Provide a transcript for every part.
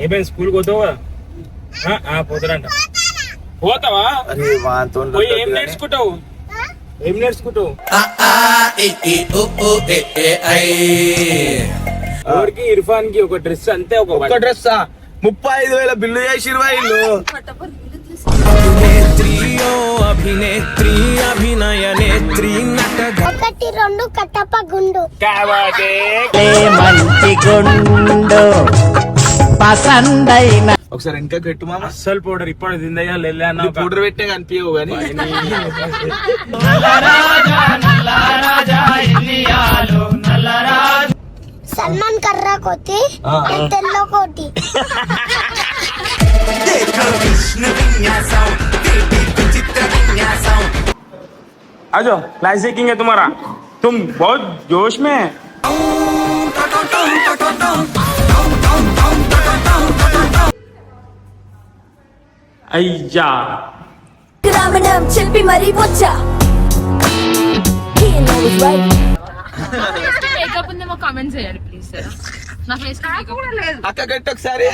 ఏమైనా స్కూల్ పోతావా? పోతారంట. పోతావా? పోయి ఏం నేర్చుకుంటావు? ఏం నేర్చుకుంటావు? ఎవరికి? ఇర్ఫాన్ కి ఒక డ్రెస్ అంతే. ఒక డ్రెస్ 35,000 బిల్లు చేసి 20 అభినేత్రి అభినయ నేత్రి నట 1 2 కట్టప్ప గుండు మంచి గుండు పసందైన. ఒకసారి ఇంకా పెట్టు మామ. అస్సలు పౌడర్ ఇప్పుడు తిందయ్యా లేనా? పౌడర్ పెట్టే కనిపించవు కానీ సల్మాన్ కర్రా కోతి తెల్ల కోటి. आजो क्लास सीखेंगे तुम्हारा. तुम बहुत जोश में है. अय्या గ్రామణం చెప్పి మరి వచ్చా మేకప్ ఉందేమో కామెంట్ చేయండి ప్లీజ్. నా ఫేస్ కి మేకప్ కూడా లేదు. అక్క గట్టి ఒకసారి.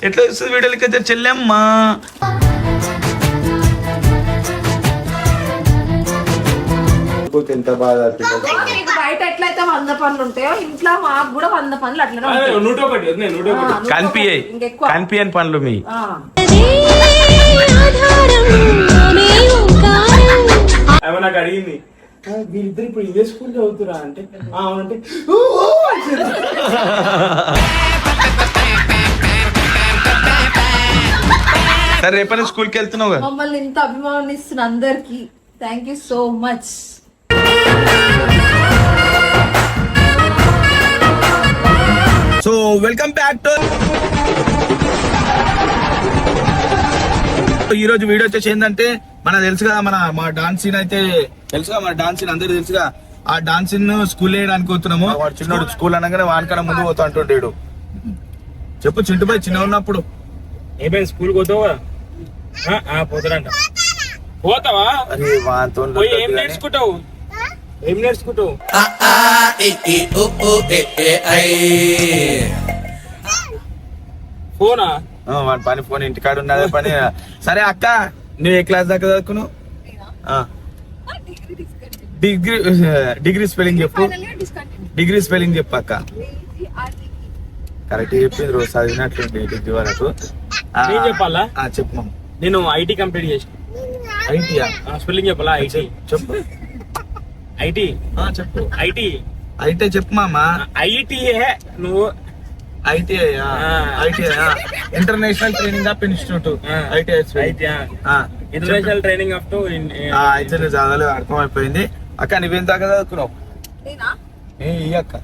ఎట్లా వస్తుంది వీడియోలకి అయితే చెల్లెమ్మా? ఎంత బాగా బయట ఎట్లయితే 100 పనులు ఉంటాయో ఇంట్లో మాకు కూడా 100 పనులు అట్లనే ఉంటాయి. కనిపించని పనులు మీ. నాకు అడిగింది వీళ్ళిద్దరు ఇప్పుడు ఇదే స్కూల్ చదువుతురా అంటే అవునంటే సరే రేపటి స్కూల్కి వెళ్తున్నావు కదా. మమ్మల్ని ఇంత అభిమానిస్తున్న అందరికి thank you so much. So welcome back to ఈ రోజు వీడియో వచ్చేసి ఏంటంటే మనకు తెలుసు కదా మా డాన్స్ సీన్ అయితే తెలుసుగా. మన డాన్స్ సీన్ అందరూ తెలుసుగా. ఆ డాన్స్ సీన్ స్కూల్ వేయడానికి పోతున్నాము. చిన్నోడు స్కూల్ అనగానే వానికన్నా ముందు పోతా అంటుంటాడు. చెప్పు చింటుబాయ్ చిన్న ఉన్నప్పుడు ఏమైనా స్కూల్ పోతావా? పోతారంట. పోతావా? పోయి ఏం నేర్చుకుంటావు? ఏం నేర్చుకుంటావు? ఫోనా? వాడి పని ఫోన్ ఇంటికాడ ఉన్నదే పని. సరే అక్క నువ్వు ఏ క్లాస్ దాకా చదువుకున్నావు? డిగ్రీ స్పెల్లింగ్ చెప్పు. డిగ్రీ స్పెల్లింగ్ చెప్పు అక్క. కరెక్ట్ చెప్పింది. రోజు చదివినట్లుంది డిగ్రీ వరకు. నేను చెప్పాలా? చెప్పు మామ. నేను ఐటీ కంప్లీట్ చేసిన. ఐటీయా? స్పెల్లింగ్ చెప్పాలా? ఐటీ చెప్పు. ఐటీ చెప్పు. ఐటీ ఐటీ చెప్పు మామ. ఐటీ నువ్వు ITI international training of institute. ITI international training off to. అయితే నువ్వు చదవలేదు, అర్థమైపోయింది. అక్క నువ్వేం దాకా చదువుకున్నావు? ఈ అక్క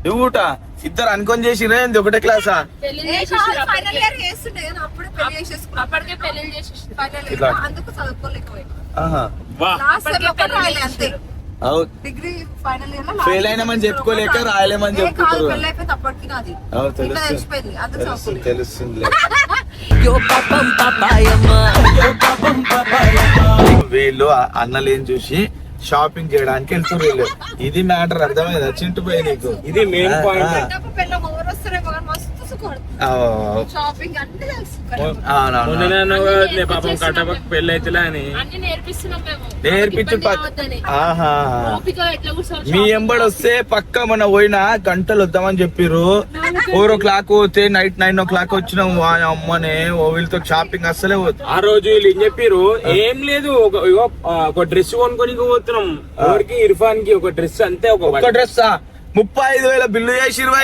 నువ్వుట ఇద్దరు అనుకొని చేసిరే ఒకటే క్లాసా? ఫెయిల్ అయినామని చెప్పుకోలేక రాయలేమని చెప్పుకుంటారు. తెలుస్తుంది. వీళ్ళు అన్నలేం చూసి షాపింగ్ చేయడానికి వెళ్తున్నారు వీళ్ళు. ఇది మ్యాటర్ అర్థమైందా చింటుపోయి నీకు? ఇది మెయిన్ పాయింట్. పాపం కట్టపక్క పెళ్లి అయితే అని నేర్పించు. మీ ఎంబడి వస్తే పక్క మన పోయినా గంటలు వద్దామని చెప్పిర్రు. 4 o'clock పోతే నైట్ 9 o'clock వచ్చినాం. అమ్మనే వీళ్ళతో షాపింగ్ అస్సలే పోతుంది. ఆ రోజు వీళ్ళు ఏం చెప్పారు? ఏం లేదు, ఒక డ్రెస్ కొనుక్కొని పోతున్నాం. ఎవరికి? ఇర్ఫాన్ కి ఒక డ్రెస్ అంతే. ఒక డ్రెస్ 35,000 బిల్లు చేసి 20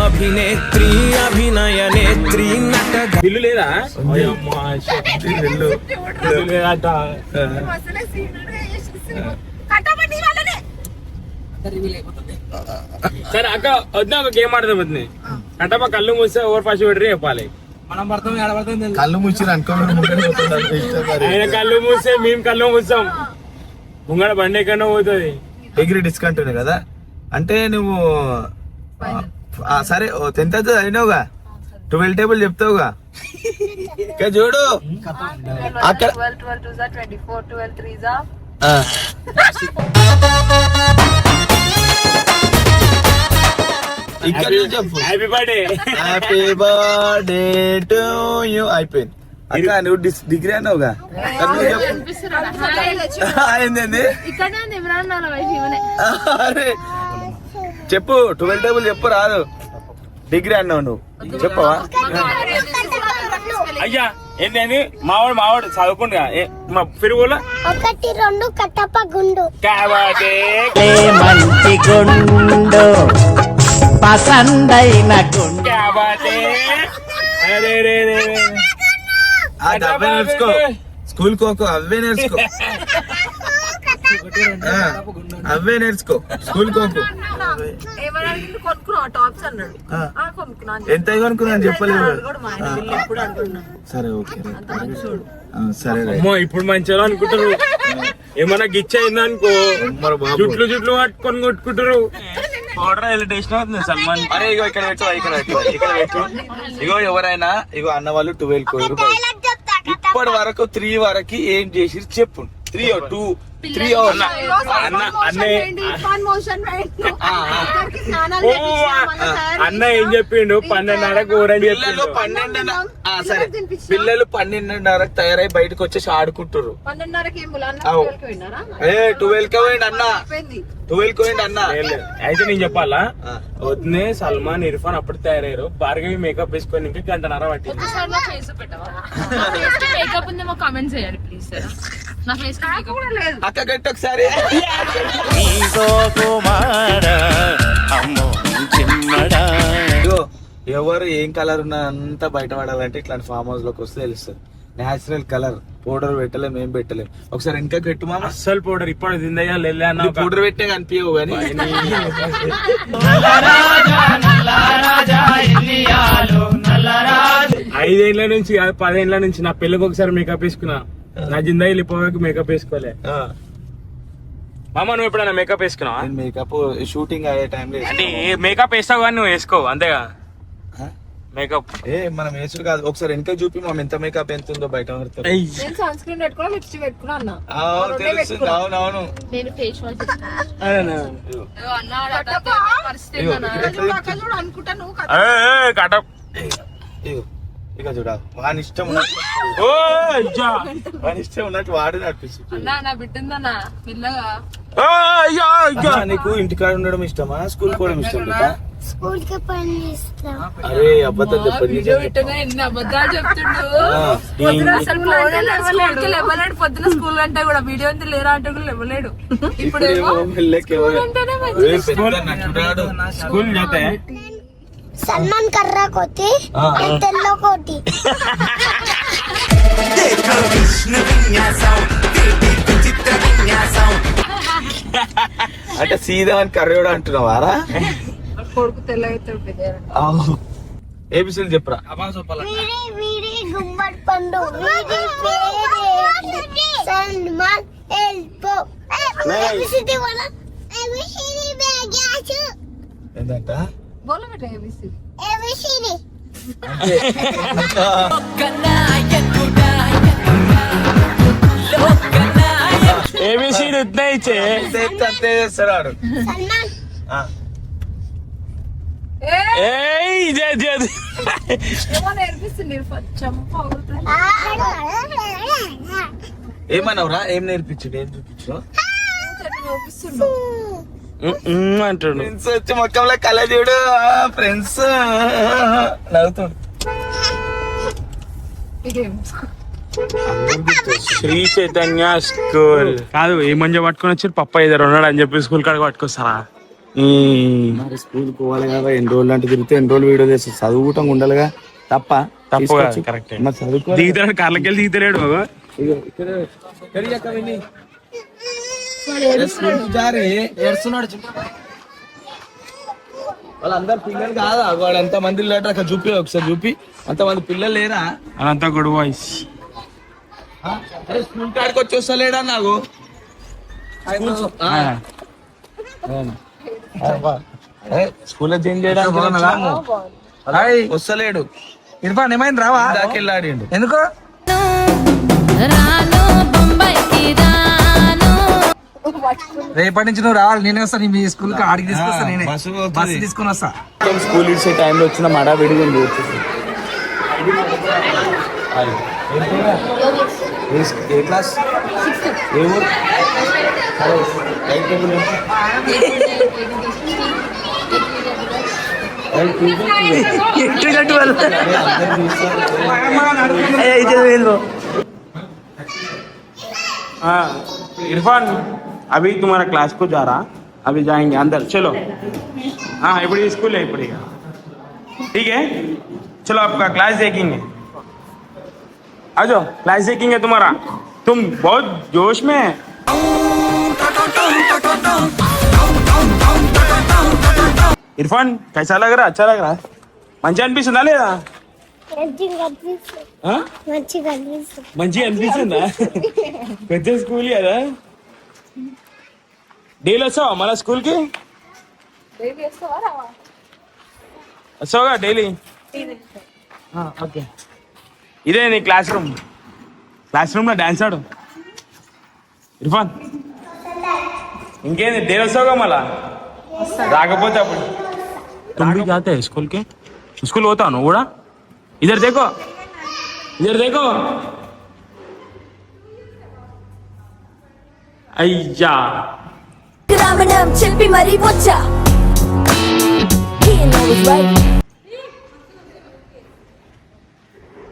అభినేత్రి అభినయ నేత్రి నట బిల్లు లేదా? సరే అక్క వద్దా ఒక గేమ్ ఆడదాం. వద్దు కట్టప కళ్ళు మూస్తే ఓవర్ ఫాస్ట్ పెట్టి చెప్పాలి. కళ్ళు ముచ్చిరు అనుకో. ఆయన కళ్ళు మూస్తే మేము కళ్ళు మూస్తాం. ముంగడ బండి ఎక్కడో పోతుంది. డిగ్రీ డిస్కంటిన్యూ కదా అంటే నువ్వు సరే 10th అయినావుగా. 12 టేబుల్ చెప్తావుగా ఇక్కడ చూడు అక్కడ 12 2s are 24 12 3s are ఇక్కడ చెప్పు happy birthday. Happy birthday to you అయిపోయింది అక్క నువ్వు డిగ్రీ అన్నావుగా ఏంది ఇక్కడ ఇమ్రాన్ వాళ్ళ వైఫ్ ఇవనే. అరే చెప్పు 12 టేబుల్ చెప్పు రాదు డిగ్రీ అన్నావు నువ్వు చెప్పవా అయ్యా ఏంటి మావాడు చదువుకుంటా మా ఫిరుగులో 1 2 కట్టప్ప గుండు కాబట్టి మంచి గుండు పసందైన గుండు కాబట్టి అరే రే రే రే. అవే నేర్చుకో స్కూల్ కోకో అవే నేర్చుకో అవే నేర్చుకో స్కూల్ కోకో ఏమన్నా కొనుక్కున్నా టాప్స్ అన్నాడు కొనుక్కున్నా ఎంత కొనుక్కున్నా చెప్పలేదు కూడా మా ఆయన బిల్లు ఎప్పుడు అనుకున్నా సరే ఓకే సరే రైట్. అమ్మో ఇప్పుడు మంచిగా అనుకుంటారు ఏమన్నా గిచ్చ అయిందనుకో మరి బాబు. జుట్లు పట్టుకొని కొట్టుకుంటారు. పౌడర్ ఎలిటేషన్ అవుతుంది సల్మాన్. అరే ఇగో ఇక్కడ పెట్టు ఇగో ఎవరైనా ఇగో అన్న వాళ్ళు 12 కోటి రూపాయలు ఇప్పటి వరకు 3 వరకు ఏం చేసి చెప్పు 3 or 2 3 or అన్న ఏం చెప్పిండు 12:30 ఊరని పిల్లలు చెప్పిండు. 12 సరే పిల్లలు 12:30 తయారై బయటకు వచ్చేసి ఆడుకుంటారు 12:30కి ఏం పోలే, అన్న అవు. 12కి పోయినారా? 12 కి పోయిండు అన్న అయిపోయింది. 12 కి పోయిండు అన్న ఏం లేదు. అయితే నేను చెప్పాలా వద్దునే సల్మాన్ ఇర్ఫాన్ అప్పుడు తయారయ్యారు భార్గవి మేకప్ వేసుకొని ఇంకా గంటన్నర పట్టింది. ఒకసారి నా ఫేస్ పెట్టవా? నా ఫేస్ కి మేకప్ ఉందేమో కామెంట్ చేయండి ప్లీజ్ సార్. నా ఫేస్ కి మేకప్ కూడా లేదు. అక్క గట్టి ఒకసారి ఇగో ఎవరు ఏం కలర్ ఉన్నా అంతా బయట పడాలంటే ఇట్లాంటి ఫామ్ హౌస్ లోకి వస్తే తెలుస్తుంది నేచురల్ కలర్ పౌడర్ పెట్టలేం ఏం పెట్టలేం ఒకసారి ఇంకా పెట్టు మామ అస్సలు పౌడర్ ఇప్పుడు దిందయ్యా లెల్లే అన్న పౌడర్ పెట్టే కనిపించవు కానీ 5 ఏళ్ల నుంచి 10 ఏళ్ల నుంచి నా పెళ్ళికి ఒకసారి మేకప్ వేసుకున్నా. నా జిందగీ పోయాక మేకప్ వేసుకోలే. మామ నువ్వు ఎప్పుడైనా మేకప్ వేసుకున్నావా? మేకప్ షూటింగ్ అయ్యే టైంలో అంటే మేకప్ వేస్తావు కానీ నువ్వు వేసుకోవు అంతేగా మేకప్. మనం వేసుడు కాదు ఒకసారి వెనక చూపి మనం ఎంత మేకప్ ఎంత ఉందో బయట పడతారు నేను సన్ స్క్రీన్ పెట్టుకున్నా, లిప్స్టిక్ పెట్టుకున్నా అన్న. తెలుస్తుంది అవునవును నేను ఫేస్ వాష్ పరిస్థితి ఇగో, ఏందన్నా? అక్కడ చూడు అనుకుంటా నువ్వు కదా. కటప్ ఇగో ఇక చూడ వాని ఇష్టం ఉన్నట్టు వాని ఇష్టం ఉన్నట్టు వాడు నడిపిస్తుంది అన్నా నా బిడ్డందన్నా పిల్లగా నీకు ఇంటికాడ ఉండడం ఇష్టమా స్కూల్ పోవడం ఇష్టం కదా స్కూల్ కి పని చేస్తాం అరే అబద్ధం చెప్పండి వీడియో పెట్టగా ఎన్ని అబద్ధాలు చెప్తుండు. పొద్దున అసలు స్కూల్ కి లేవలేడు. పొద్దున స్కూల్ అంటే కూడా వీడియో అంతా లేరా అంటే కూడా లేవలేడు. ఇప్పుడేమో స్కూల్ जाते हैं సల్మాన్ కర్రా కోతి తెల్లో కోటి అంటే సీదా అని కర్రోడు అంటున్నావారా కొడుకు తెల్లగా ఏబిసీలు చెప్పరా వీడి వీడి గుమ్మడి పండు వీడి పేరే సల్మాన్ ఎల్పో ఏబిసిడి వల ఏబిసిడి బేగాచు ఏంటంట బోలో బేటా ఏబిసి ఏబిసిడి ఏబిసిడి ఇतना ही चाहिए అంతే చేస్తాడు సల్మాన్ ఏయ్ జే జే ఏమో నేర్పిస్తుంది చంప అవుతుంది. ఏమన్నావురా ఏం నేర్పించు ఏం చూపించు చూపిస్తున్నావు అంటాడు. ఫ్రెండ్స్ వచ్చి మొక్కంలో కళ్ళ చూడు ఫ్రెండ్స్ నవ్వుతాడు ఇదేం శ్రీ చైతన్య స్కూల్ కాదు ఏ మంచి పట్టుకొని వచ్చి పప్ప ఇద్దరు ఉన్నాడు అని చెప్పి స్కూల్ కాడికి పట్టుకొస్తారా? మరి స్కూల్ పోవాలి కదా ఎన్ని రోజులు అంటే తిరిగితే ఎన్ని రోజులు వీడియో చేస్తారు చదువుకుంటాం ఉండాలిగా తప్ప కరెక్ట్ మరి చదువుకో దిగుతాడు కార్లకెళ్ళి దిగుతలేడు. వాళ్ళందరు పిల్లలు కాదా వాడు ఎంత మంది లేట అక్కడ చూపి ఒకసారి చూపి అంతమంది పిల్లలు లేరా అదంతా గుడ్ వాయిస్. స్కూల్ కాడికి వచ్చి వస్తలేడా నాకు స్కూల్లో చేంజ్ చేయడానికి వస్తలేడు ఇర్ఫాన్ ఏమైంది రావా దాకెళ్ళాడిండు. ఎందుకు రేపటి నుంచి నువ్వు రావాలి, నేనే వస్తా మీ స్కూల్ కి ఆడికి తీసుకొస్తా, నేనే బస్సు తీసుకుని వస్తా. స్కూల్ ఇచ్చే టైంలో వచ్చిన మడ విడిగింది. ఏ క్లాస్? ఏ ఊరు? इरफान अभी तुम्हारा क्लास को जा रहा, अभी जाएंगे अंदर, चलो. हाँ इपड़ी स्कूल है इपड़ी, ठीक है. चलो आपका क्लास देखेंगे, आ जाओ क्लास देखेंगे तुम्हारा. तुम बहुत जोश में है. इरफान कैसा लग रहा? अच्छा लग रहा है? మంచిగా అనిపిస్తుందా లేదా? మంచిగా అనిపిస్తుందా? పెద్ద స్కూల్ కదా. డైలీ వస్తావా మన స్కూల్ కి? వస్తావుగా డైలీ? ఓకే. ఇదే నీ క్లాస్ రూమ్. క్లాస్ రూమ్ లో డాన్స్ ఆడు ఇర్ఫాన్. ఇంకేంది డైలీ వస్తావుగా మళ్ళా? రాకపోతే అప్పుడు तुम भी जाते हैं स्कूल के? स्कूल होता ना उड़ा. इधर देखो, इधर देखो. अय्या రామనాం చెప్పి మరి వచ్చా.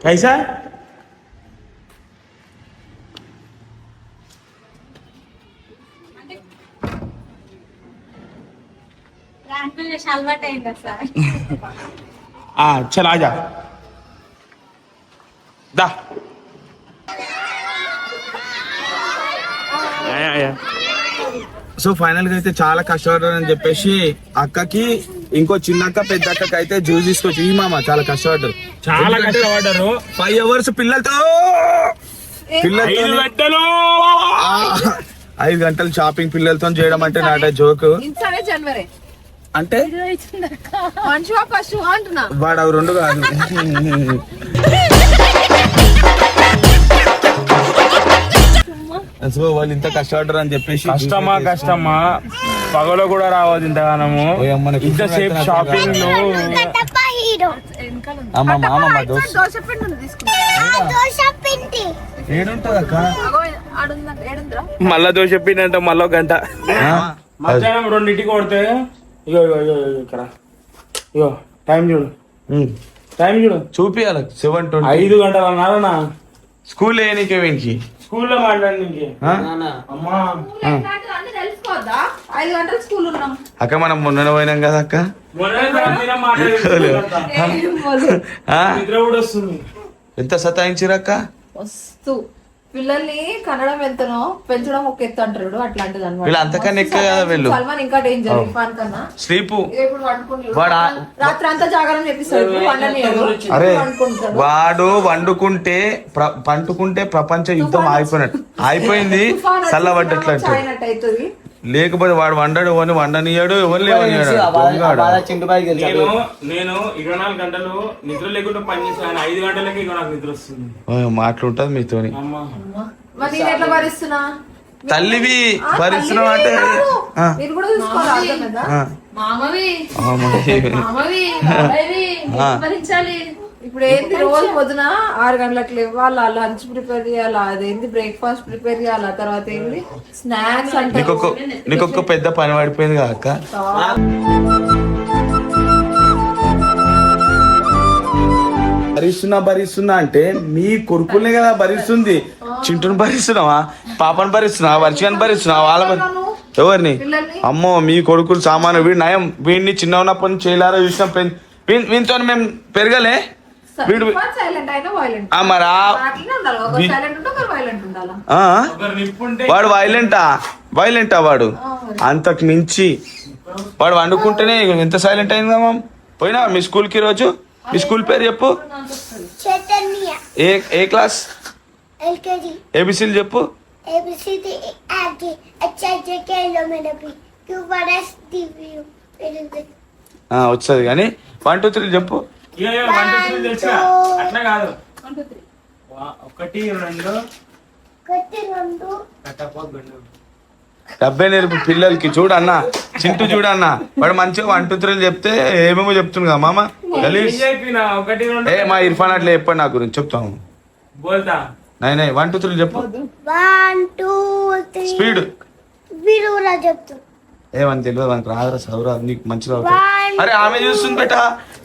कैसा? चल आजा दा. సో ఫైనల్ గా అయితే చాలా కష్టపడ్డారని చెప్పేసి అక్కకి ఇంకో చిన్న అక్క పెద్ద అక్కకి అయితే జ్యూస్ తీసుకొచ్చి ఈ మామ చాలా కష్టపడ్డారు. 5 hours పిల్లలతో 5 గంటలు షాపింగ్ పిల్లలతో చేయడం అంటే నాట జోక్. జనవరి అంటే మనిషి పశువు అంటున్నా, వాడు అవి 2 కాదు. సో వాళ్ళు ఇంత కష్టపడ్డారు అని చెప్పేసి కష్టమా పగలో కూడా రావద్దు ఇంతగానము. ఇంతసేపు షాపింగ్ లో మళ్ళా దోశ పిండి అంటే మళ్ళీ గంట. మధ్యాహ్నం 2ంటికి కొడితే ఇగో ఇక్కడ ఇగో టైం చూడు, చూపియాలి 7:20. 5 గంటలు అన్నారన్నా స్కూల్ వేయనికే వీనికి. స్కూల్లో మాట్లాడి అమ్మా తెలుసుకోవద్దా? 5 గంటలు స్కూల్ ఉన్నాం అక్క, మనం మొన్న పోయినాం కదా అక్క. నిద్ర కూడా వస్తుంది. ఎంత సతాయించిరక్క? వస్తూ పిల్లల్ని కనడం ఎంతనో పెంచడం ఒక ఎత్తు అంటారు, అట్లాంటిది అనమాట. వీళ్ళు అంతకన్నా ఎక్కువ కదా వీళ్ళు. సల్మాన్ ఇంకా డేంజర్ ఇర్ఫాన్ కన్నా. స్లీపు ఇప్పుడు రాత్రి అంతా జాగారం చేపిస్తాడు, అరే వాడు వండుకుంటే పండుకుంటే ప్రపంచ యుద్ధం అయిపోయింది చల్లబడ్డట్లంటే. లేకపోతే వాడు వండడు ఎవరిని వండనియాడు, ఎవరు లేవనియాడు. నేను 24 గంటలు నిద్ర లేకుండా పని చేస్తాను, 5 గంటలకి నాకు నిద్ర వస్తుంది. మాట్లాడుతుంది మీతోని. ఎట్లా భరిస్తున్నా? తల్లివి భరిస్తున్నావు అంటే మీరు కూడా చూసుకోవాలి. ఇప్పుడు ఏంటి రోజు పొద్దున 6 గంటలకు లేవాలా, లంచ్ ప్రిపేర్ చేయాలా, అదేంటి బ్రేక్ఫాస్ట్ ప్రిపేర్ చేయాలా, తర్వాత ఏంటి స్నాక్స్ అంటే. నీకొక పెద్ద పని పడిపోయింది కదా అక్క. భరిస్తున్నా అంటే మీ కొడుకుల్ని కదా భరిస్తుంది. చింటూని భరిస్తున్నావా? పాపని భరిస్తున్నావా? వర్షాన్ని భరిస్తున్నావా? వాళ్ళ ఎవరిని? అమ్మో మీ కొడుకులు సామాను. వీడి నయం, వీడిని చిన్న ఉన్నప్పటి నుంచి చేయలారా చూసినాం. వీనితో మేము పెరగలే. వీడు వాడు వైలెంటా వాడు అంతకు మించి. వాడు వండుకుంటేనే ఎంత సైలెంట్ అయిందమ్మా. పోయినా మీ స్కూల్ కి రోజు? మీ స్కూల్ పేరు చెప్పు. ఏ క్లాస్? ఏబిసిలు చెప్పు. వచ్చేది కానీ 1 2 3 చెప్పు. ఇక 1 2 3 తెలుసుగా అట్లా కాదు 1 2 3 1 2 కట్టి రెండు కట్టపోద్దు డబ్బే నేర్పు పిల్లలకి చూడన్న చింటూ చూడన్న వాడు మంచిగా 1 2 3 చెప్తే ఏమేమో చెప్తుంది కదా మామ గలీజ్. చెప్పిన 1 2 ఏ మా ఇర్ఫాన్ అట్లా చెప్పండి నా గురించి చెప్తాను. బోల్తా నైన్ 1 2 3 చెప్పు 1 2 3 స్పీడ్. వీరు కూడా చెప్తారు ఏమని తెలియదు మనకు రాదురా చదువురా నీకు మంచిగా అవుతుంది. అరే ఆమె చూస్తుంది బేట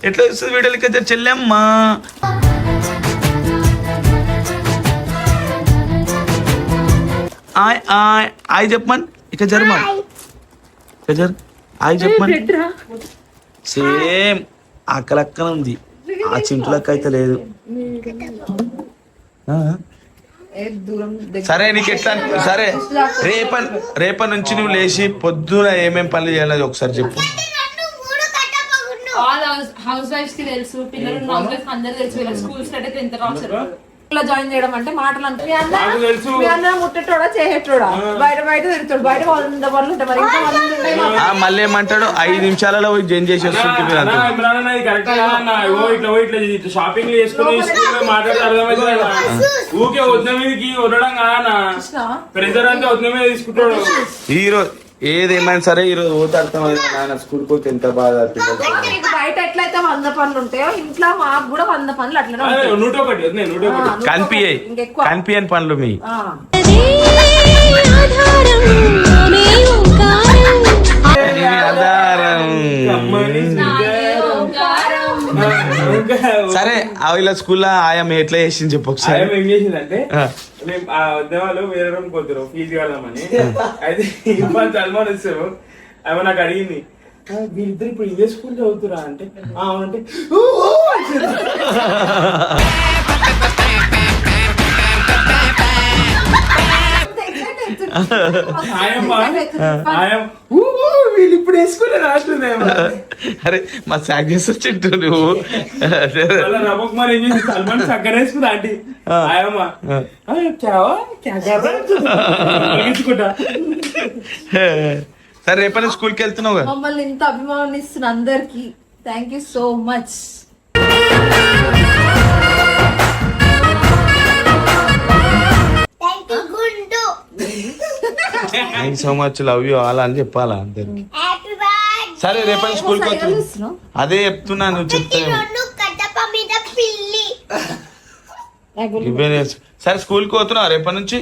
ఎట్లా చూస్తుంది వీడియోలకి అయితే చెల్లెమ్మా. ఆయ్ ఆయ్ ఆయ్ చెప్పమని ఇక జరమా ఇక జరు ఆయ్ చెప్పమని. సేమ్ అక్కలక్కన ఉంది ఆ చింటులక్క అయితే లేదు. ఆ? దూరం సరే నీకు ఎట్లా సరే రేపటి నుంచి నువ్వు లేచి పొద్దున ఏమేం పనులు చేయాలి ఒకసారి చెప్పు. ఆల్ హౌస్ వైఫ్స్ కి తెలుసు, పిల్లలు హౌస్ వైఫ్ అందరూ తెలుసు, వీళ్ళ స్కూల్స్ అంటే ఎంత రాస్తారు. జాయిన్ చేయడం అంటే మాటలు అంటే మీ అన్న ముట్టేటోడా చేసేటోడా, బయట తిరుగుతాడు, బయట 100 పనులు ఉంటాయి, మరి ఇంకా 100 ఉంటాయి మాకు. మళ్ళీ ఏమంటాడు 5 నిమిషాలలో పోయి జైన్ చేసి వస్తుంది మీరు అంతా. ఇట్లా షాపింగ్ చేసుకుని మాట్లాడితే అర్థమైతే ఊకే వద్ద మీదకి ఉండడం కాదన్నా. చూసినావా? ప్రెజర్ అంతా వద్ద మీద తీసుకుంటాడు. ఈరోజు ఏదేమైనా సరే ఈరోజు పోతే అర్థమైంది నాన్న స్కూల్కి పోతే ఎంత బాధ పిల్లలు. నీకు బయట ఎట్లయితే 100 పనులు ఉంటాయో ఇంట్లో మాకు కూడా 100 పనులు అట్లనే అదే ఉంటాయి. 101 వద్దు, 101. కనిపించాయి ఇంకెక్కువ. కనిపించని పనులు మీ ఆ. సరే ఇలా స్కూల్లో ఆయా ఎట్లా చేసింది చెప్పు ఒకసారి. ఆయన ఏం చేసిందంటే ఆ. మేము ఆ ఉద్యమాలు వేరే రూమ్ పోతారు ఫీజు కడదామని. అయితే ఇవాళ సల్మాన్ వచ్చారు. ఆమె నాకు అడిగింది వీళ్ళిద్దరు ఇప్పుడు ఇదే స్కూల్ చదువుతురా అంటే అవునంటే వీళ్ళు ఇప్పుడు వేసుకునే రాస్తుందేమో. అరే మా సాగ్ చేసి వచ్చింటు నువ్వు. రమక్ కుమార్ ఏం చేసి సల్మాన్ చక్కర వేసుకుందా ఆంటీ ఆయమ్మ తీసుకుంటా. సరే రేపటి స్కూల్కి వెళ్తున్నావు కదా. మమ్మల్ని ఇంత అభిమానిస్తున్న అందరికి thank you so much. Thank you గుండు thank so much love you all అని చెప్పాలా అందరికి. Happy birthday. సరే రేపటి స్కూల్కి వస్తున్నా అదే చెప్తున్నా నువ్వు చెప్తా రెండు కట్టప మీద పిల్లి. ఇవే సరే స్కూల్కి పోతున్నావు రేపటి నుంచి.